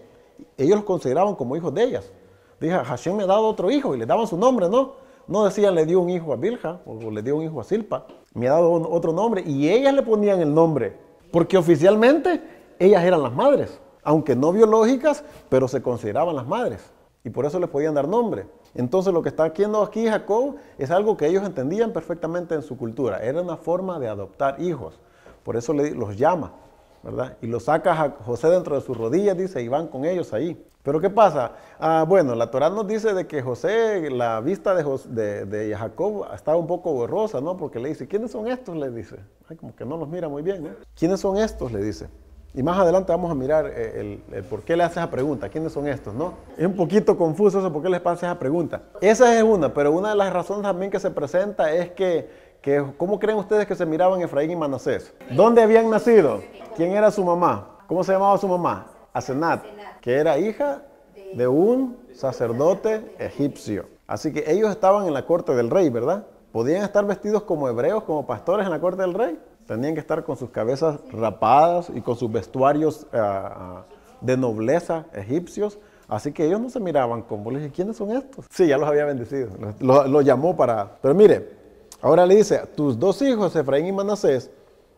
Ellos los consideraban como hijos de ellas. Dije, Hashem me ha dado otro hijo y le daban su nombre, ¿no? No decían le dio un hijo a Bilha o le dio un hijo a Silpa. Me ha dado otro nombre y ellas le ponían el nombre. Porque oficialmente ellas eran las madres. Aunque no biológicas, pero se consideraban las madres. Y por eso le podían dar nombre. Entonces lo que está haciendo aquí Jacob es algo que ellos entendían perfectamente en su cultura. Era una forma de adoptar hijos. Por eso los llama, ¿verdad? Y los saca a José dentro de sus rodillas, dice, y van con ellos ahí. Pero ¿qué pasa? Bueno, la Torá nos dice de que José, la vista de Jacob estaba un poco borrosa, ¿no? Porque le dice, ¿quiénes son estos? Le dice. Ay, como que no los mira muy bien, ¿no? ¿Quiénes son estos? Le dice. Y más adelante vamos a mirar el por qué le hace esa pregunta. ¿Quiénes son estos, no? Es un poquito confuso eso, por qué les hace esa pregunta. Esa es una, pero una de las razones también que se presenta es que ¿cómo creen ustedes que se miraban Efraín y Manasés? ¿Dónde habían nacido? ¿Quién era su mamá? ¿Cómo se llamaba su mamá? Asenat, que era hija de un sacerdote egipcio. Así que ellos estaban en la corte del rey, ¿verdad? ¿Podían estar vestidos como hebreos, como pastores en la corte del rey? Tenían que estar con sus cabezas rapadas y con sus vestuarios de nobleza egipcios. Así que ellos no se miraban como, le dije, ¿quiénes son estos? Sí, ya los había bendecido. Los llamó para... Pero mire, ahora le dice, tus dos hijos, Efraín y Manasés,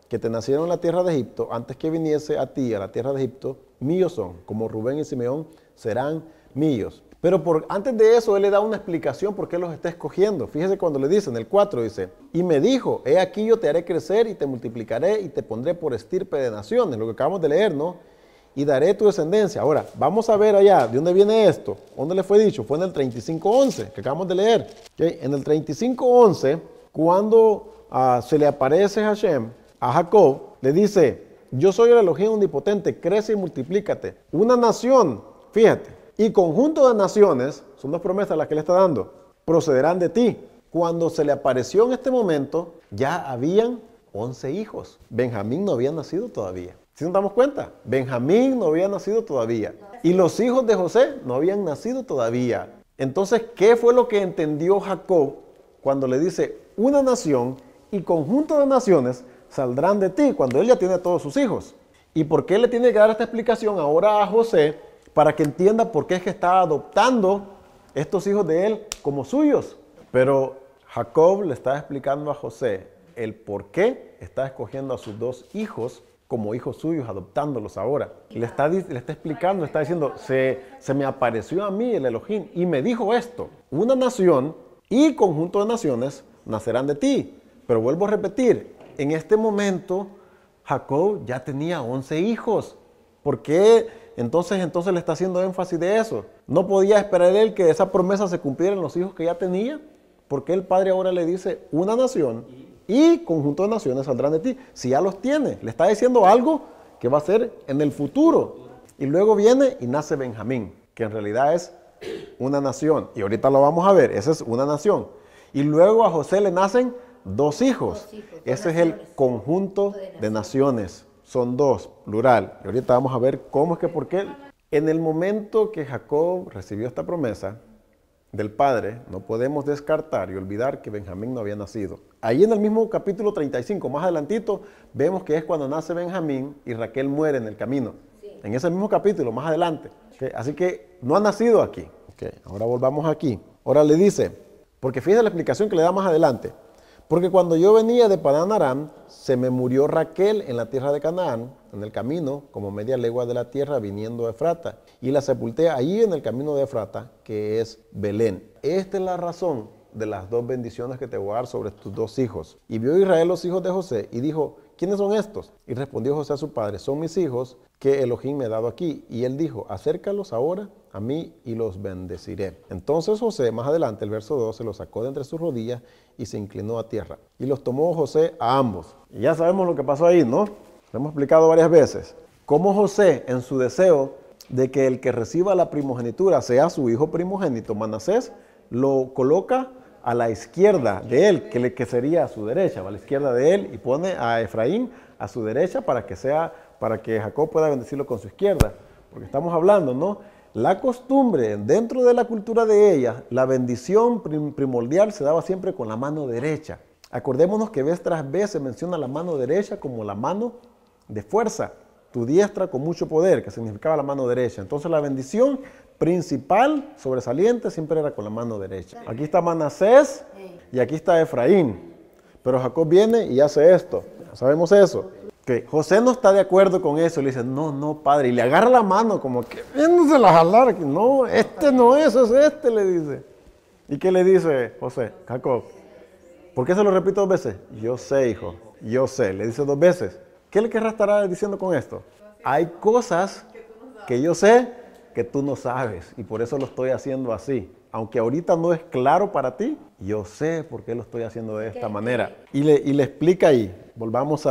que te nacieron en la tierra de Egipto, antes que viniese a ti, a la tierra de Egipto, míos son, como Rubén y Simeón serán míos. Pero antes de eso, él le da una explicación por qué los está escogiendo. Fíjese cuando le dice, en el 4 dice, y me dijo, he aquí yo te haré crecer y te multiplicaré y te pondré por estirpe de naciones, lo que acabamos de leer, ¿no? Y daré tu descendencia. Ahora, vamos a ver allá, ¿de dónde viene esto? ¿Dónde le fue dicho? Fue en el 35:11, que acabamos de leer. ¿Okay? En el 35:11, cuando se le aparece Hashem a Jacob, le dice, yo soy el Elohim omnipotente, crece y multiplícate. Una nación, fíjate, y conjunto de naciones, son dos promesas las que le está dando, procederán de ti. Cuando se le apareció en este momento, ya habían 11 hijos. Benjamín no había nacido todavía. ¿Sí nos damos cuenta? Benjamín no había nacido todavía. Y los hijos de José no habían nacido todavía. Entonces, ¿qué fue lo que entendió Jacob cuando le dice, una nación y conjunto de naciones saldrán de ti, cuando él ya tiene a todos sus hijos? ¿Y por qué le tiene que dar esta explicación ahora a José? Para que entienda por qué es que está adoptando estos hijos de él como suyos. Pero Jacob le está explicando a José el por qué está escogiendo a sus dos hijos como hijos suyos, adoptándolos ahora. Le está explicando, está diciendo, se me apareció a mí el Elohim y me dijo esto, una nación y conjunto de naciones nacerán de ti. Pero vuelvo a repetir, en este momento Jacob ya tenía 11 hijos. ¿Por qué? Entonces le está haciendo énfasis de eso. No podía esperar él que esa promesa se cumpliera en los hijos que ya tenía. Porque el padre ahora le dice, una nación y conjunto de naciones saldrán de ti. Si ya los tiene, le está diciendo algo que va a ser en el futuro. Y luego viene y nace Benjamín, que en realidad es una nación. Y ahorita lo vamos a ver, esa es una nación. Y luego a José le nacen dos hijos. Ese es el conjunto de naciones. Son dos, plural. Y ahorita vamos a ver cómo es que, por qué. En el momento que Jacob recibió esta promesa del padre, no podemos descartar y olvidar que Benjamín no había nacido. Ahí en el mismo capítulo 35, más adelantito, vemos que es cuando nace Benjamín y Raquel muere en el camino. Sí. En ese mismo capítulo, más adelante. ¿Okay? Así que no ha nacido aquí. Okay. Ahora volvamos aquí. Ahora le dice, porque fíjate la explicación que le da más adelante. Porque cuando yo venía de Padán Aram, se me murió Raquel en la tierra de Canaán, en el camino, como media legua de la tierra, viniendo a Efrata. Y la sepulté allí en el camino de Efrata, que es Belén. Esta es la razón de las dos bendiciones que te voy a dar sobre tus dos hijos. Y vio Israel los hijos de José y dijo, ¿quiénes son estos? Y respondió José a su padre, son mis hijos que Elohim me ha dado aquí. Y él dijo, acércalos ahora a mí y los bendeciré. Entonces José, más adelante, el verso 12, los sacó de entre sus rodillas y se inclinó a tierra. Y los tomó José a ambos. Y ya sabemos lo que pasó ahí, ¿no? Lo hemos explicado varias veces. Cómo José, en su deseo de que el que reciba la primogenitura sea su hijo primogénito, Manasés, lo coloca a la izquierda de él, que sería a su derecha, a la izquierda de él, y pone a Efraín a su derecha para que Jacob pueda bendecirlo con su izquierda. Porque estamos hablando, ¿no? La costumbre, dentro de la cultura de ella, la bendición primordial se daba siempre con la mano derecha. Acordémonos que vez tras vez se menciona la mano derecha como la mano de fuerza, tu diestra con mucho poder, que significaba la mano derecha. Entonces la bendición principal, sobresaliente, siempre era con la mano derecha. Aquí está Manasés y aquí está Efraín. Pero Jacob viene y hace esto. Sabemos eso. Que José no está de acuerdo con eso. Le dice, no, padre. Y le agarra la mano como que, viéndose la jalar. No, este no es este, le dice. ¿Y qué le dice José? Jacob. ¿Por qué se lo repito 2 veces? Yo sé, hijo. Yo sé. Le dice 2 veces. ¿Qué le querrá estar diciendo con esto? Hay cosas que yo sé que tú no sabes y por eso lo estoy haciendo así. Aunque ahorita no es claro para ti, yo sé por qué lo estoy haciendo de esta manera. Y le explica ahí, volvamos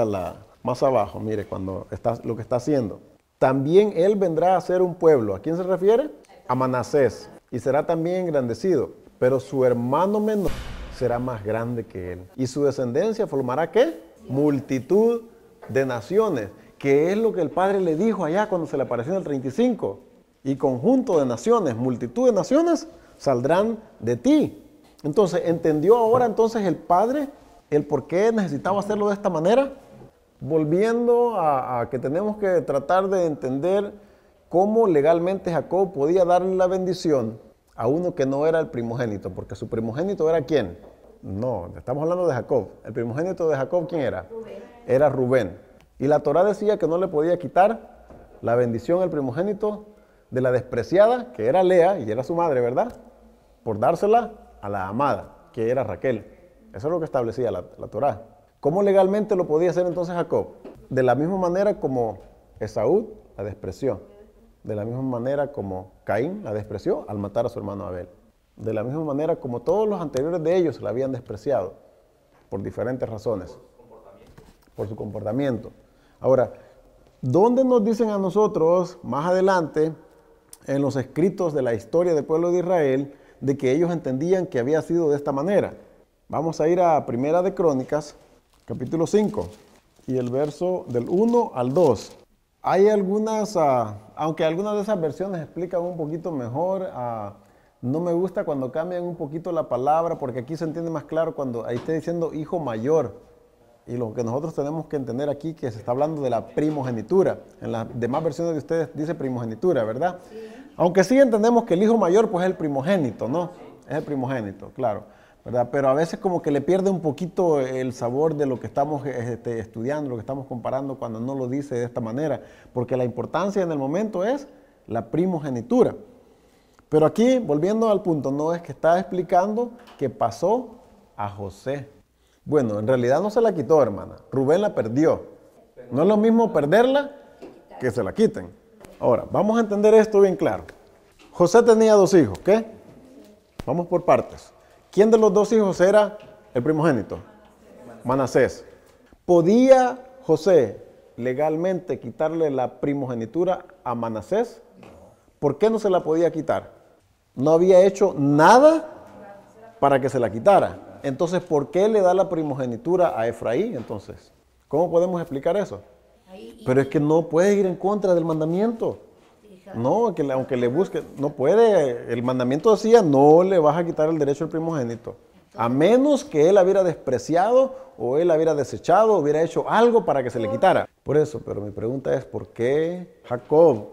más abajo, mire, lo que está haciendo. También él vendrá a ser un pueblo. ¿A quién se refiere? A Manasés. Y será también engrandecido, pero su hermano menor será más grande que él. Y su descendencia formará ¿qué? Multitud de naciones, que es lo que el Padre le dijo allá cuando se le apareció en el 35. Y conjunto de naciones, multitud de naciones saldrán de ti. Entonces, ¿entendió ahora entonces el Padre el por qué necesitaba hacerlo de esta manera? Volviendo a que tenemos que tratar de entender cómo legalmente Jacob podía darle la bendición a uno que no era el primogénito, porque su primogénito era ¿quién? No, estamos hablando de Jacob. El primogénito de Jacob, ¿quién era? Rubén. Era Rubén. Y la Torá decía que no le podía quitar la bendición al primogénito de la despreciada, que era Lea, y era su madre, ¿verdad? Por dársela a la amada, que era Raquel. Eso es lo que establecía la Torá. ¿Cómo legalmente lo podía hacer entonces Jacob? De la misma manera como Esaú la despreció. De la misma manera como Caín la despreció al matar a su hermano Abel. De la misma manera como todos los anteriores de ellos la habían despreciado por diferentes razones. Por su comportamiento. Ahora, ¿dónde nos dicen a nosotros más adelante en los escritos de la historia del pueblo de Israel de que ellos entendían que había sido de esta manera? Vamos a ir a Primera de Crónicas, capítulo 5, y el verso del 1 al 2. Hay algunas, aunque algunas de esas versiones explican un poquito mejor, no me gusta cuando cambian un poquito la palabra, porque aquí se entiende más claro cuando ahí está diciendo hijo mayor. Y lo que nosotros tenemos que entender aquí, que se está hablando de la primogenitura. En las demás versiones de ustedes dice primogenitura, ¿verdad? Sí. Aunque sí entendemos que el hijo mayor pues es el primogénito, ¿no? Es el primogénito, claro, ¿verdad? Pero a veces como que le pierde un poquito el sabor de lo que estamos estudiando, lo que estamos comparando cuando no lo dice de esta manera. Porque la importancia en el momento es la primogenitura. Pero aquí, volviendo al punto, no es que está explicando que pasó a José. Bueno, en realidad no se la quitó, hermana. Rubén la perdió. No es lo mismo perderla que se la quiten. Ahora, vamos a entender esto bien claro. José tenía 2 hijos, ¿qué? Vamos por partes. ¿Quién de los 2 hijos era el primogénito? Manasés. ¿Podía José legalmente quitarle la primogenitura a Manasés? ¿Por qué no se la podía quitar? No había hecho nada para que se la quitara. Entonces, ¿por qué le da la primogenitura a Efraín entonces? ¿Cómo podemos explicar eso? Pero es que no puede ir en contra del mandamiento. No, que aunque le busque, no puede. El mandamiento decía, no le vas a quitar el derecho al primogénito. A menos que él hubiera despreciado o él hubiera desechado o hubiera hecho algo para que se le quitara. Por eso, pero mi pregunta es, ¿por qué Jacob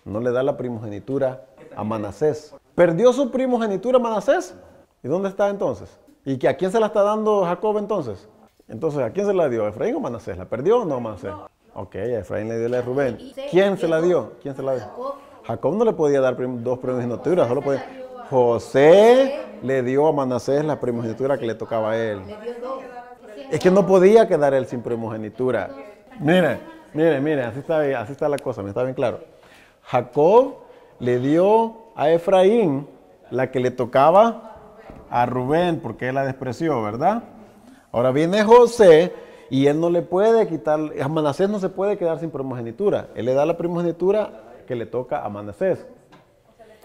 no le da la primogenitura a Manasés? ¿Perdió su primogenitura Manasés? ¿Y dónde está entonces? ¿Y a quién se la está dando Jacob entonces? Entonces, ¿a quién se la dio? ¿A Efraín o Manasés? ¿La perdió o no Manasés? Ok, a Efraín le dio la de Rubén. ¿Quién se la dio? ¿Quién se la dio? Jacob no le podía dar 2 primogenituras, solo podía. José le dio a Manasés la primogenitura que le tocaba a él. Es que no podía quedar él sin primogenitura. Mire, así está la cosa, me está bien claro. Jacob le dio a Efraín la que le tocaba a Rubén porque él la despreció, ¿verdad? Ahora viene José y él no le puede quitar, a Manasés no se puede quedar sin primogenitura. Él le da la primogenitura que le toca a Manasés.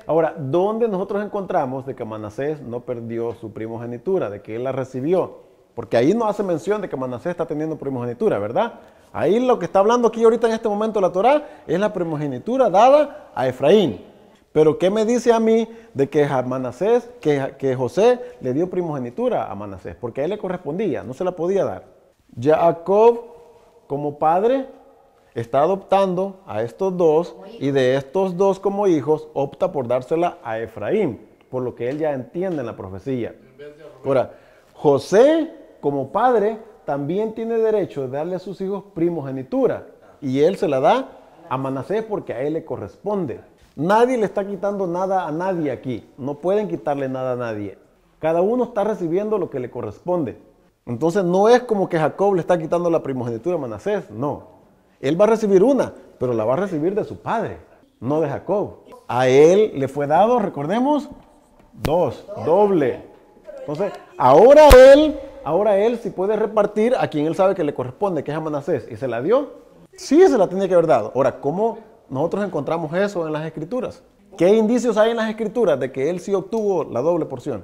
Ahora, ¿dónde nosotros encontramos de que Manasés no perdió su primogenitura, de que él la recibió? Porque ahí no hace mención de que Manasés está teniendo primogenitura, ¿verdad? Ahí lo que está hablando aquí ahorita en este momento la Torá es la primogenitura dada a Efraín. Pero ¿qué me dice a mí de que Manasés, que José le dio primogenitura a Manasés? Porque a él le correspondía, no se la podía dar. Jacob, como padre, está adoptando a estos dos y de estos dos como hijos opta por dársela a Efraín, por lo que él ya entiende en la profecía. Ahora, José, como padre, también tiene derecho de darle a sus hijos primogenitura y él se la da a Manasés porque a él le corresponde. Nadie le está quitando nada a nadie aquí, no pueden quitarle nada a nadie. Cada uno está recibiendo lo que le corresponde. Entonces no es como que Jacob le está quitando la primogenitura a Manasés, no. Él va a recibir una, pero la va a recibir de su padre, no de Jacob. A él le fue dado, recordemos, doble. Entonces, ahora él sí puede repartir a quien él sabe que le corresponde, que es a Manasés, y se la dio. Sí, se la tiene que haber dado. Ahora, ¿cómo nosotros encontramos eso en las Escrituras? ¿Qué indicios hay en las Escrituras de que él sí obtuvo la doble porción?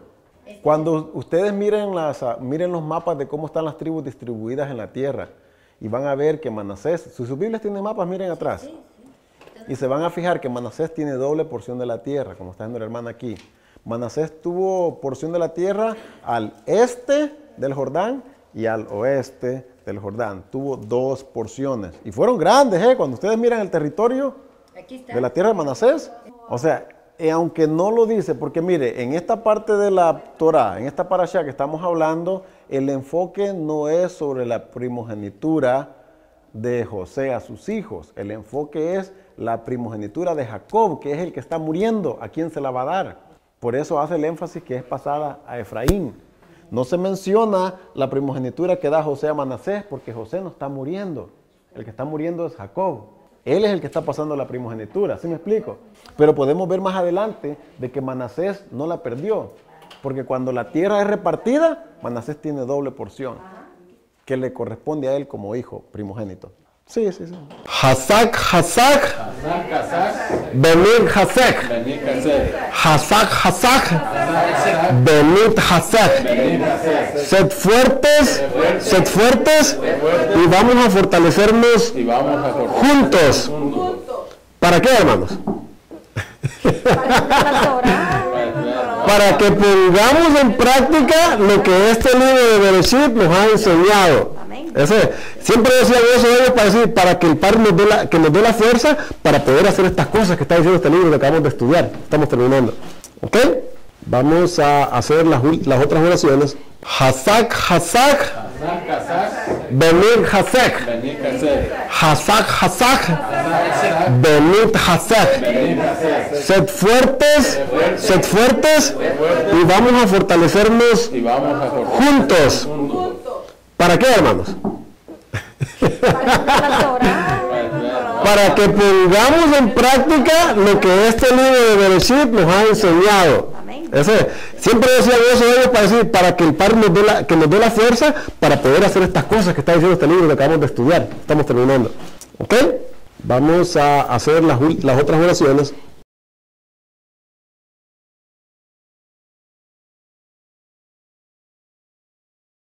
Cuando ustedes miren los mapas de cómo están las tribus distribuidas en la tierra y van a ver que Manasés, si sus Biblias tienen mapas, miren atrás. Y se van a fijar que Manasés tiene doble porción de la tierra, como está viendo la hermana aquí. Manasés tuvo porción de la tierra al este del Jordán y al oeste del Jordán. Tuvo 2 porciones. Y fueron grandes, ¿eh? Cuando ustedes miran el territorio de la tierra de Manasés. O sea, aunque no lo dice, porque mire, en esta parte de la Torá, en esta parashá que estamos hablando, el enfoque no es sobre la primogenitura de José a sus hijos. El enfoque es la primogenitura de Jacob, que es el que está muriendo. ¿A quién se la va a dar? Por eso hace el énfasis que es pasada a Efraín. No se menciona la primogenitura que da José a Manasés, porque José no está muriendo. El que está muriendo es Jacob. Él es el que está pasando la primogenitura, ¿sí me explico? Pero podemos ver más adelante de que Manasés no la perdió. Porque cuando la tierra es repartida, Manasés tiene doble porción, que le corresponde a él como hijo primogénito. Sí. Hasak, Benit Hasek. Hasak, Benit Hasek. Sed fuertes y vamos a fortalecernos juntos. ¿Para qué, hermanos? Para que pongamos en práctica lo que este libro de Bereshit nos ha enseñado. Siempre decían eso ellos para decir, para que el Padre nos dé la fuerza para poder hacer estas cosas que está diciendo este libro que acabamos de estudiar. Estamos terminando. ¿Ok? Vamos a hacer las otras oraciones. Hasak, Benit Hasek. Hasak, Benit Hasek. Sed fuertes y vamos a fortalecernos juntos. ¿Para qué, hermanos? Para que pongamos en práctica lo que este libro de Bereshit nos ha enseñado. Siempre decían eso ellos para decir, para que el Padre nos dé la fuerza para poder hacer estas cosas que está diciendo este libro que acabamos de estudiar. Estamos terminando. ¿Ok? Vamos a hacer las otras oraciones.